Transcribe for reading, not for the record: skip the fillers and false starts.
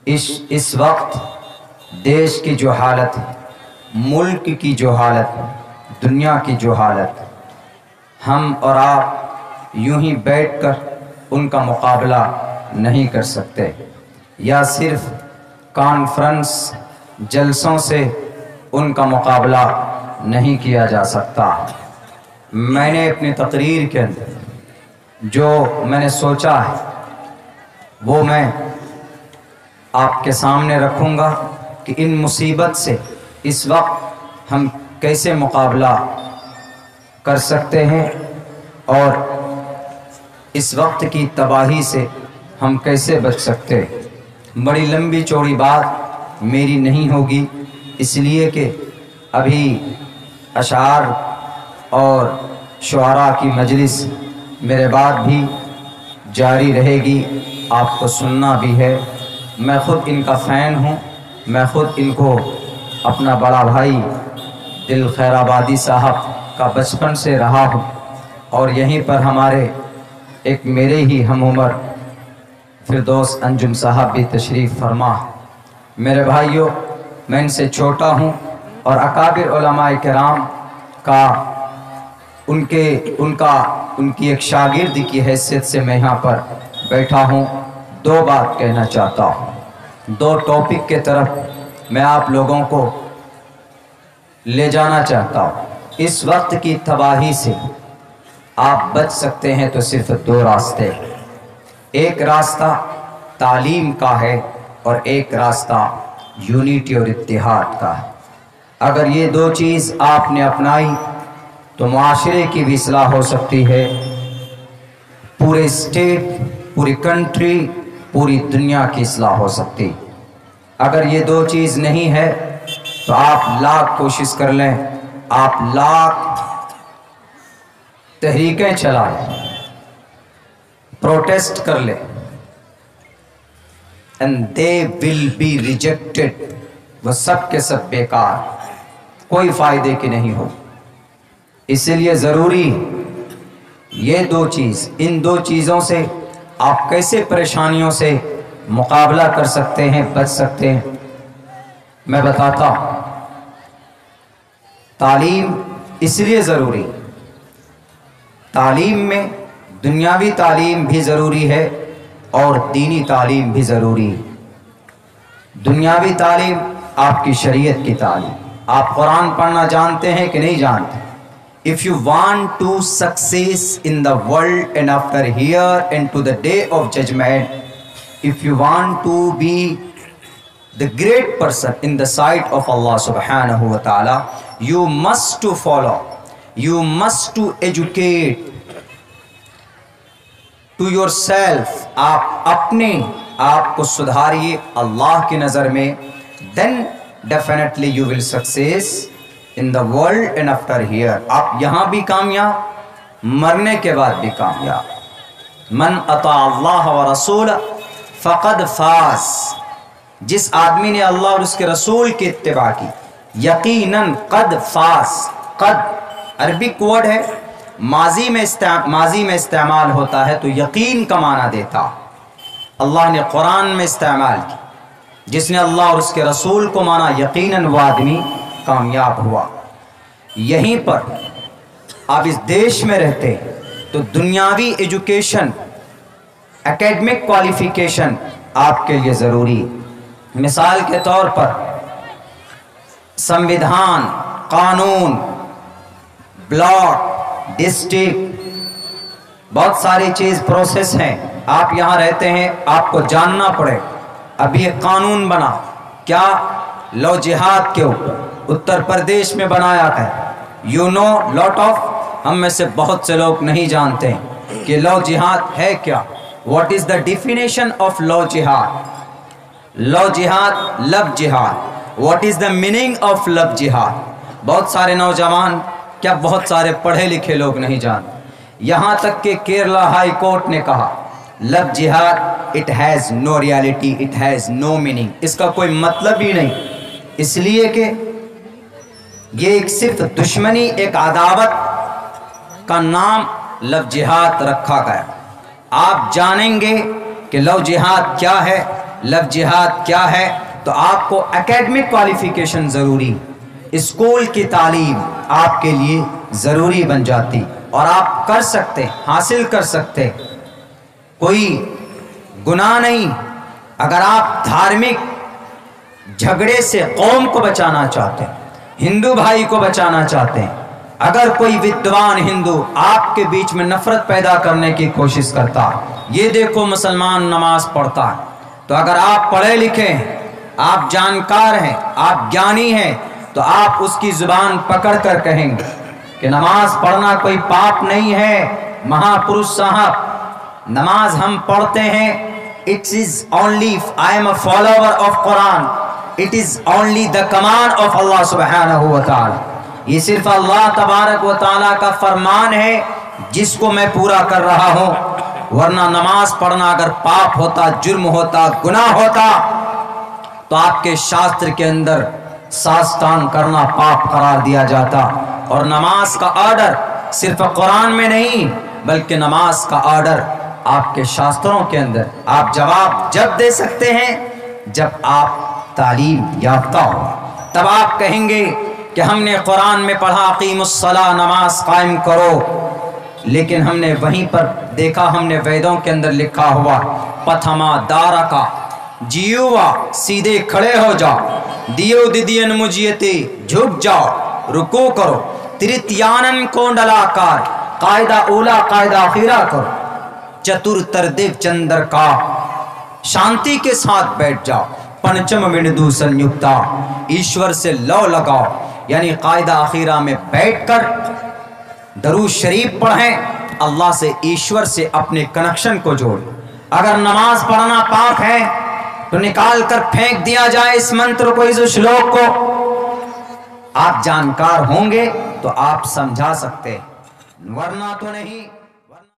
اس وقت دیش کی جو حالت ہے، ملک کی جو حالت ہے، دنیا کی جو حالت ہے، ہم اور آپ یوں ہی بیٹھ کر ان کا مقابلہ نہیں کر سکتے، یا صرف کانفرنس جلسوں سے ان کا مقابلہ نہیں کیا جا سکتا۔ میں نے اپنی تقریر کے اندر جو میں نے سوچا ہے وہ میں آپ کے سامنے رکھوں گا کہ ان مصیبت سے اس وقت ہم کیسے مقابلہ کر سکتے ہیں اور اس وقت کی تباہی سے ہم کیسے بچ سکتے ہیں۔ بڑی لمبی چوڑی بات میری نہیں ہوگی، اس لیے کہ ابھی اشعار اور شعراء کی مجلس میرے بعد بھی جاری رہے گی، آپ کو سننا بھی ہے۔ میں خود ان کا فین ہوں، میں خود ان کو اپنا بڑا بھائی دل خیر آبادی صاحب کا بچپن سے رہا ہوں، اور یہیں پر ہمارے ایک میرے ہی ہم عمر فردوس انجم صاحب بھی تشریف فرما۔ میرے بھائیوں، میں ان سے چھوٹا ہوں اور اکابر علماء کرام کا ان کی ایک شاگرد کی حیثیت سے میں یہاں پر بیٹھا ہوں۔ دو بات کہنا چاہتا ہوں، دو ٹاپک کے طرف میں آپ لوگوں کو لے جانا چاہتا ہوں۔ اس وقت کی تباہی سے آپ بچ سکتے ہیں تو صرف دو راستے، ایک راستہ تعلیم کا ہے اور ایک راستہ یونٹی اور اتحاد کا ہے۔ اگر یہ دو چیز آپ نے اپنائی تو معاشرے کی بھی اصلاح ہو سکتی ہے، پورے اسٹیٹ، پوری کنٹری، پوری دنیا کی اصلاح ہو سکتی۔ اگر یہ دو چیز نہیں ہے تو آپ لاکھ کوشش کر لیں، آپ لاکھ تحریکیں چلائیں، پروٹیسٹ کر لیں، and they will be rejected، وہ سب کے سب بیکار، کوئی فائدے کی نہیں ہو۔ اسی لیے ضروری یہ دو چیز، ان دو چیزوں سے آپ کیسے پریشانیوں سے مقابلہ کر سکتے ہیں، بچ سکتے ہیں، میں بتاتا ہوں۔ تعلیم اس لیے ضروری، تعلیم میں دنیاوی تعلیم بھی ضروری ہے اور دینی تعلیم بھی ضروری ہے۔ دنیاوی تعلیم آپ کی شریعت کی تعلیم، آپ قرآن پڑھنا جانتے ہیں کہ نہیں جانتے؟ If you want to success in the world and after here and to the day of judgment, if you want to be the great person in the sight of Allah subhanahu wa ta'ala, you must to follow, you must to educate to yourself، آپ اپنے آپ کو سدھاریے اللہ کی نظر میں، then definitely you will success in the world and after here، آپ یہاں بھی کامیاب، مرنے کے بعد بھی کامیاب۔ من اطاع اللہ ورسول فقد فاز، جس آدمی نے اللہ اور اس کے رسول کی اتباع کی یقیناً قد فاز۔ قد عربک ورڈ ہے، ماضی میں استعمال ہوتا ہے تو یقین کا معنی دیتا، اللہ نے قرآن میں استعمال کی، جس نے اللہ اور اس کے رسول کو مانا یقیناً وہ آدمی کامیاب ہوا۔ یہیں پر آپ اس دیش میں رہتے تو دنیاوی ایجوکیشن، اکیڈمک کوالیفیکیشن آپ کے لیے ضروری۔ مثال کے طور پر سمویدھان، قانون، بلاک، ڈسٹرکٹ، بہت ساری چیز پروسیس ہیں۔ آپ یہاں رہتے ہیں، آپ کو جاننا پڑے۔ ابھی ایک قانون بنا، کیا؟ لو جہاد کے اوپر، اتر پردیش میں بنایا ہے۔ یو نو لاٹ آف، ہم میں سے بہت سے لوگ نہیں جانتے ہیں کہ لو جہاد ہے کیا، what is the definition of love جہاد۔ لو جہاد، لب جہاد، what is the meaning of love جہاد۔ بہت سارے نوجوان، کیا بہت سارے پڑھے لکھے لوگ نہیں جانتے، یہاں تک کہ کیرلا ہائی کورٹ نے کہا لب جہاد it has no reality, it has no meaning, اس کا کوئی مطلب ہی نہیں، اس لیے کہ یہ ایک صرف دشمنی، ایک عداوت کا نام لب جہاد رکھا گیا۔ آپ جانیں گے کہ لو جہاد کیا ہے، لفظ جہاد کیا ہے، تو آپ کو اکیڈمک کوالیفیکیشن ضروری، اسکول کی تعلیم آپ کے لیے ضروری بن جاتی، اور آپ کر سکتے، حاصل کر سکتے، کوئی گناہ نہیں۔ اگر آپ دھارمک جھگڑے سے قوم کو بچانا چاہتے ہیں، ہندو بھائی کو بچانا چاہتے ہیں، اگر کوئی ودوان ہندو آپ کے بیچ میں نفرت پیدا کرنے کی کوشش کرتا، یہ دیکھو مسلمان نماز پڑھتا ہے، تو اگر آپ پڑھے لکھے ہیں، آپ جانکار ہیں، آپ گیانی ہیں، تو آپ اس کی زبان پکڑ کر کہیں گے کہ نماز پڑھنا کوئی پاپ نہیں ہے مہا پروش صاحب، نماز ہم پڑھتے ہیں، it is only I am a follower of Quran, it is only the command of Allah subhanahu wa ta'ala، یہ صرف اللہ تبارک و تعالیٰ کا فرمان ہے جس کو میں پورا کر رہا ہوں، ورنہ نماز پڑھنا اگر پاپ ہوتا، جرم ہوتا، گناہ ہوتا، تو آپ کے شاستر کے اندر ساستان کرنا پاپ قرار دیا جاتا۔ اور نماز کا آرڈر صرف قرآن میں نہیں، بلکہ نماز کا آرڈر آپ کے شاستروں کے اندر۔ آپ جواب جب دے سکتے ہیں جب آپ تعلیم یافتہ ہو، تب آپ کہیں گے کہ ہم نے قرآن میں پڑھا اقیم الصلاۃ، نماز قائم کرو، لیکن ہم نے وہیں پر دیکھا، ہم نے ویدوں کے اندر لکھا ہوا پتھما دارا کا جیوا، سیدھے کھڑے ہو جاؤ، دیو دیدین مجیتے جھک جاؤ، رکوع کرو، ترتیانن کونڈلاکار، قاعدہ اولا قاعدہ اخیرہ کرو، چتر تردیو چندر کا، شانتی کے ساتھ بیٹھ جاؤ، پنچم وندو سنیکتا، ایشور سے لو لگاؤ، یعنی قاعدہ اخیرہ میں بیٹھ کر درود شریف پڑھیں، اللہ سے، ایشور سے اپنے کنیکشن کو جوڑ۔ اگر نماز پڑھنا پاک ہے تو نکال کر پھینک دیا جائے اس منتر کو، اس شلوک کو، آپ جانکار ہوں گے تو آپ سمجھا سکتے، ورنہ تو نہیں۔